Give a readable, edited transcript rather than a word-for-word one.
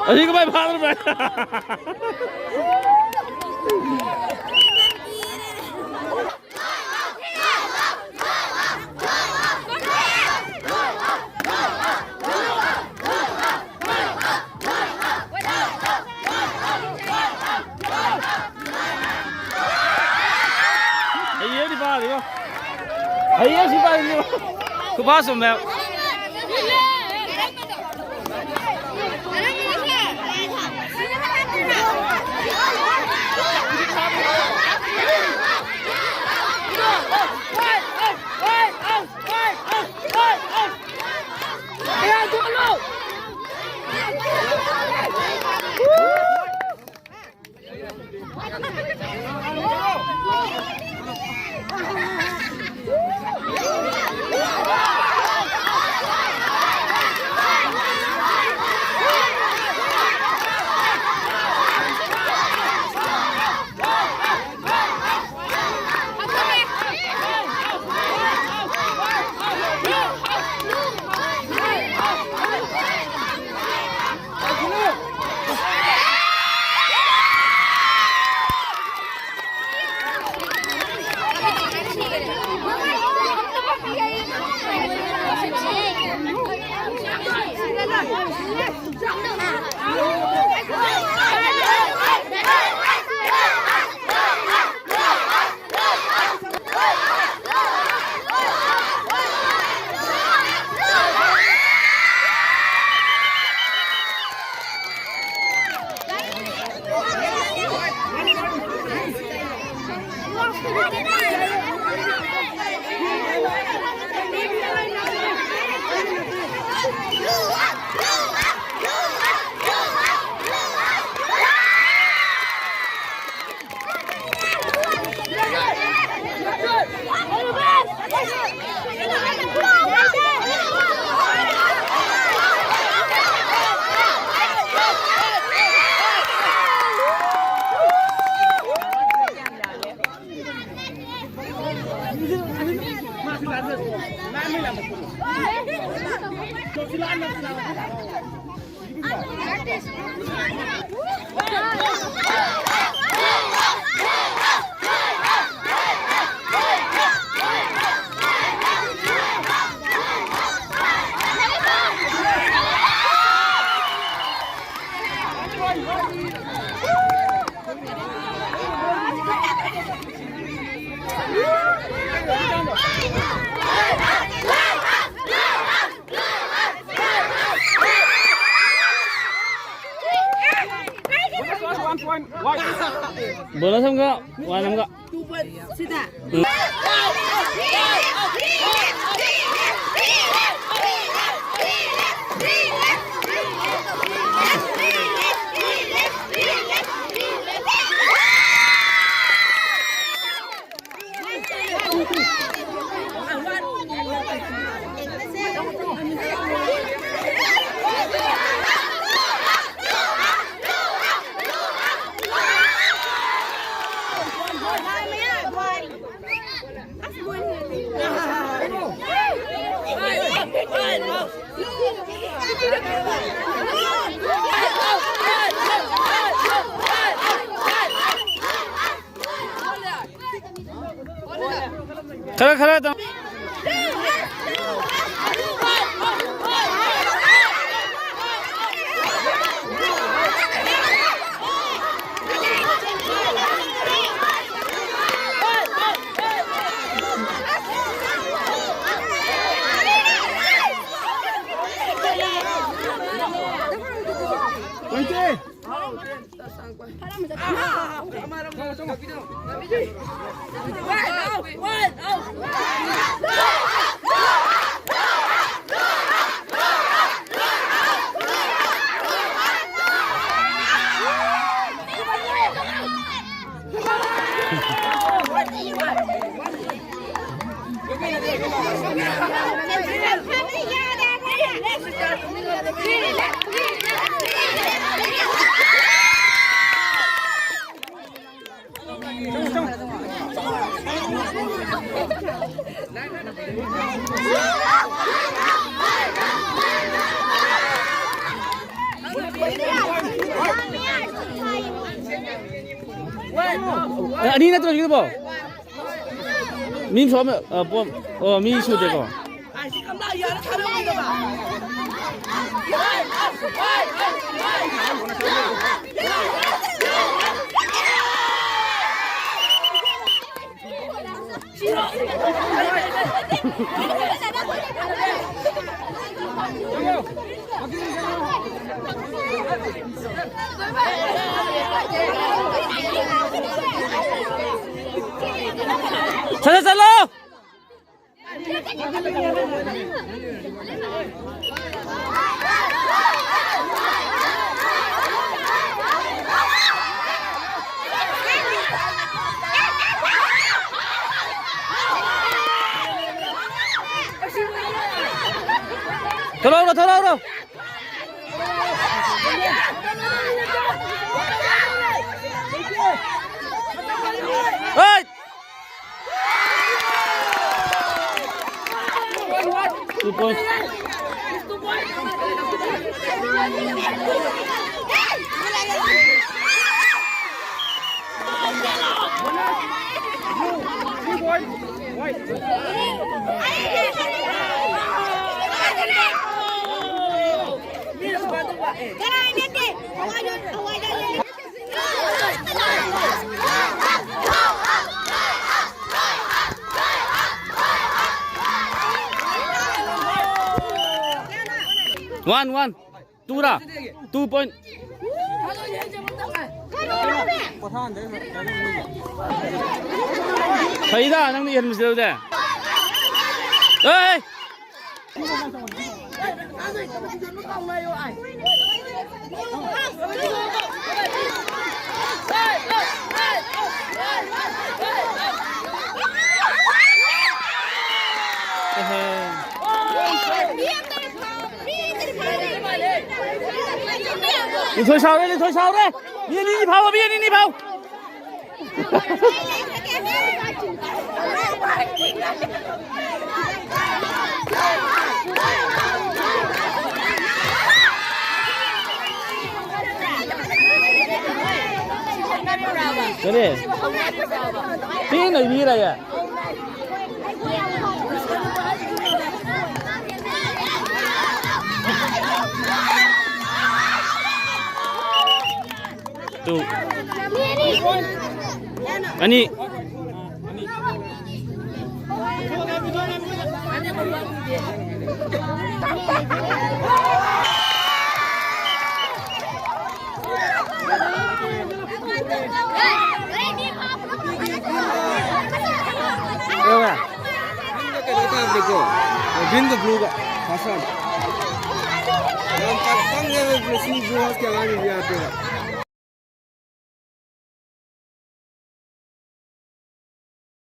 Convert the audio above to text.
อันนี้ก็ไม่พลาดเลยไอ้เหี้ยที่บ้าหรือเปล่าไอ้เหี้ยที่บ้าหรือเปล่าคือบ้าสมแล้วBola sama enggak? Warna enggak? Sudah. खड़ा खड़ा तो อันนี้นะตัวนี้บอกมีชอบไหมพวกมีชุดเด็กอ่ะ살살 살로 돌아오라 돌아오라 어이 2 points. One. Two ra. 2 point. Thấy ra đang đi hình giờ đây. Ê. Đi thôi sao đấy, Miên đi phao, Miên đi phao. Cái này. Tí này đi này à. Tuh. Ani. Win the blue Hassan. Yang tak panggil sini jual sekali dia tu.